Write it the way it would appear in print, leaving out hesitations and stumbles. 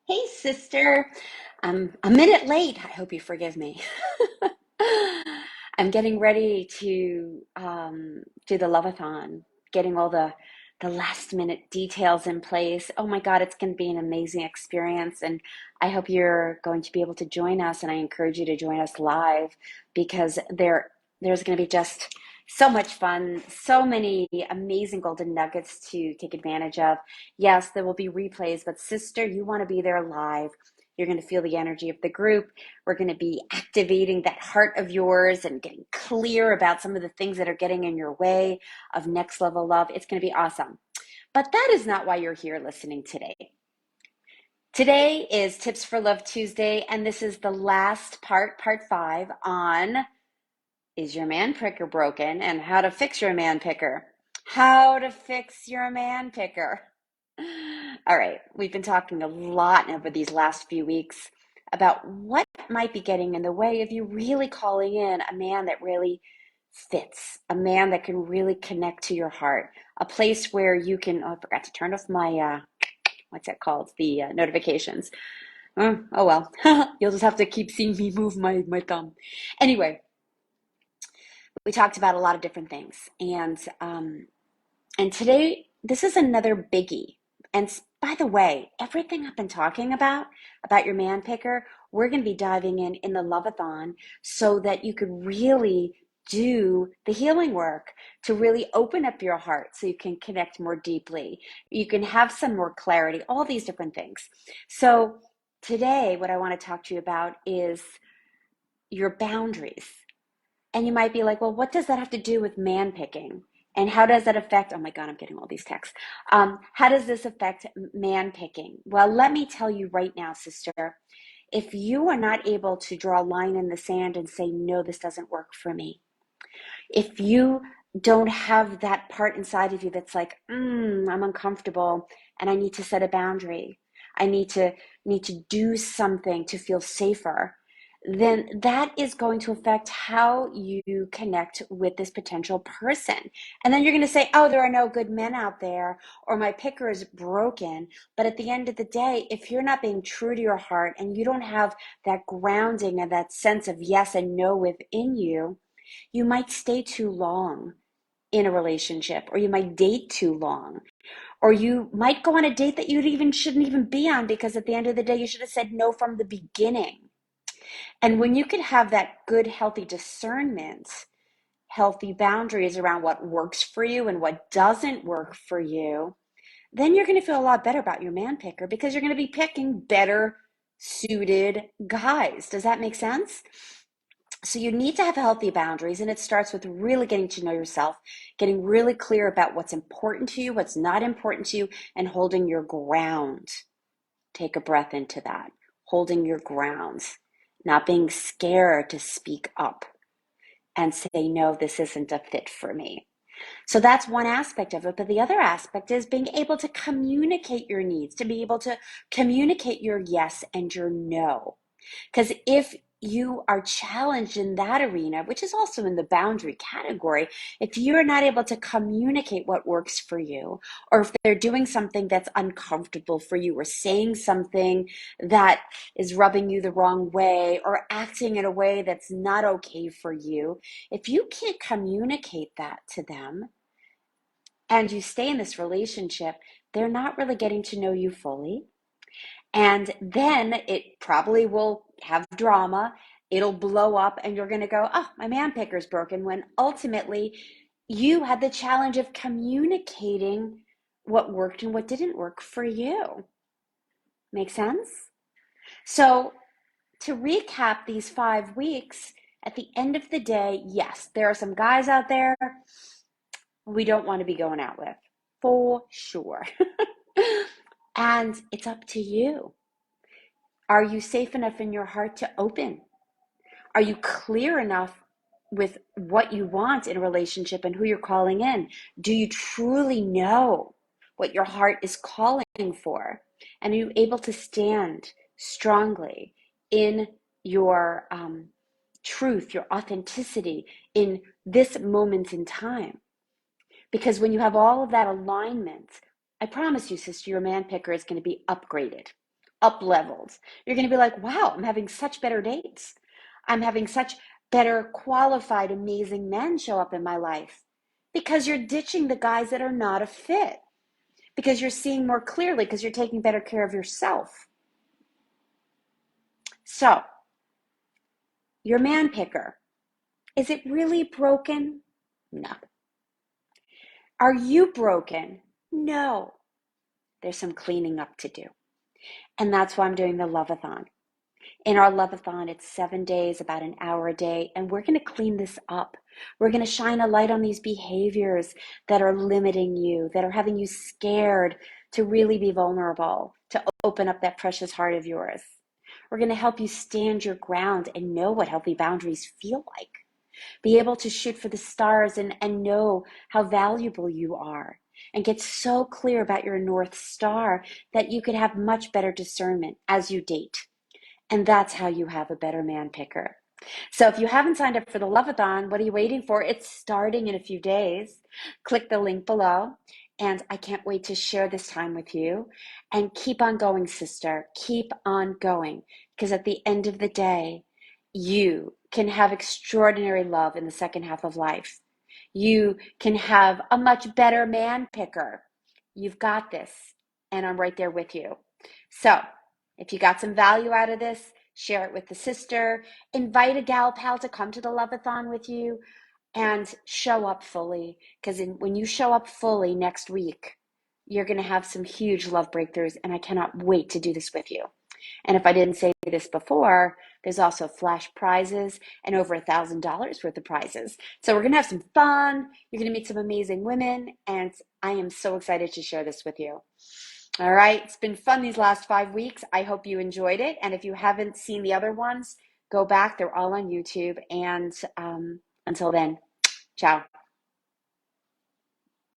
Hey, sister. I'm a minute late. I hope you forgive me. I'm getting ready to do the Love-A-Thon, getting all the last minute details in place. Oh my God, it's going to be an amazing experience, and I hope you're going to be able to join us. And I encourage you to join us live because there's going to be just so much fun, so many amazing golden nuggets to take advantage of. Yes, there will be replays, but sister, you want to be there live. You're going to feel the energy of the group. We're going to be activating that heart of yours and getting clear about some of the things that are getting in your way of next level love. It's going to be awesome. But that is not why you're here listening today. Today is Tips for Love Tuesday, and this is the last part 5 on is your man picker broken and how to fix your man picker. How to fix your man picker. All right, we've been talking a lot over these last few weeks about what might be getting in the way of you really calling in a man that really fits, a man that can really connect to your heart, a place where you can. Oh, I forgot to turn off my, what's that called? The notifications. Oh well, you'll just have to keep seeing me move my thumb. Anyway, we talked about a lot of different things, and today, this is another biggie. And by the way, everything I've been talking about your man picker, we're going to be diving in the Love-A-Thon so that you could really do the healing work to really open up your heart so you can connect more deeply. You can have some more clarity, all these different things. So today, what I want to talk to you about is your boundaries. And you might be like, well, what does that have to do with man picking? And how does that affect, oh my God, I'm getting all these texts. How does this affect man picking? Well, let me tell you right now, sister, if you are not able to draw a line in the sand and say, no, this doesn't work for me, if you don't have that part inside of you that's like, I'm uncomfortable and I need to set a boundary, I need to do something to feel safer, then that is going to affect how you connect with this potential person. And then you're going to say, oh, there are no good men out there, or my picker is broken. But at the end of the day, if you're not being true to your heart and you don't have that grounding and that sense of yes and no within you, you might stay too long in a relationship, or you might date too long, or you might go on a date that you even shouldn't even be on because at the end of the day, you should have said no from the beginning. And when you can have that good, healthy discernment, healthy boundaries around what works for you and what doesn't work for you, then you're going to feel a lot better about your man picker because you're going to be picking better suited guys. Does that make sense? So you need to have healthy boundaries, and it starts with really getting to know yourself, getting really clear about what's important to you, what's not important to you, and holding your ground. Take a breath into that. Holding your grounds, not being scared to speak up and say, no, this isn't a fit for me. So that's one aspect of it. But the other aspect is being able to communicate your needs, to be able to communicate your yes and your no. Because if you are challenged in that arena, which is also in the boundary category, if you're not able to communicate what works for you, or if they're doing something that's uncomfortable for you, or saying something that is rubbing you the wrong way, or acting in a way that's not okay for you, if you can't communicate that to them and you stay in this relationship, they're not really getting to know you fully. And then it probably will have drama. It'll blow up, and you're going to go, oh, my man picker's broken. When ultimately you had the challenge of communicating what worked and what didn't work for you. Make sense? So, to recap these 5 weeks, at the end of the day, yes, there are some guys out there we don't want to be going out with, for sure. And it's up to you. Are you safe enough in your heart to open? Are you clear enough with what you want in a relationship and who you're calling in? Do you truly know what your heart is calling for? And are you able to stand strongly in your truth, your authenticity in this moment in time? Because when you have all of that alignment, I promise you, sister, your man picker is going to be upgraded. up leveled. You're going to be like, wow, I'm having such better dates. I'm having such better qualified, amazing men show up in my life because you're ditching the guys that are not a fit, because you're seeing more clearly, because you're taking better care of yourself. So, your man picker, is it really broken? No. Are you broken? No. There's some cleaning up to do. And that's why I'm doing the Love-A-Thon. In our Love-A-Thon, it's 7 days, about an hour a day, and we're going to clean this up. We're going to shine a light on these behaviors that are limiting you, that are having you scared to really be vulnerable, to open up that precious heart of yours. We're going to help you stand your ground and know what healthy boundaries feel like. Be able to shoot for the stars and know how valuable you are. And get so clear about your North Star that you could have much better discernment as you date. And that's how you have a better man picker. So if you haven't signed up for the Love-A-Thon, what are you waiting for? It's starting in a few days. Click the link below. And I can't wait to share this time with you. And keep on going, sister. Keep on going. Because at the end of the day, you can have extraordinary love in the second half of life. You can have a much better man picker. You've got this. And I'm right there with you. So if you got some value out of this, share it with the sister. Invite a gal pal to come to the Love-A-Thon with you and show up fully. Because when you show up fully next week, you're going to have some huge love breakthroughs. And I cannot wait to do this with you. And if I didn't say this before, there's also flash prizes and over $1,000 worth of prizes. So we're going to have some fun. You're going to meet some amazing women. And I am so excited to share this with you. All right. It's been fun these last 5 weeks. I hope you enjoyed it. And if you haven't seen the other ones, go back. They're all on YouTube. And until then, ciao.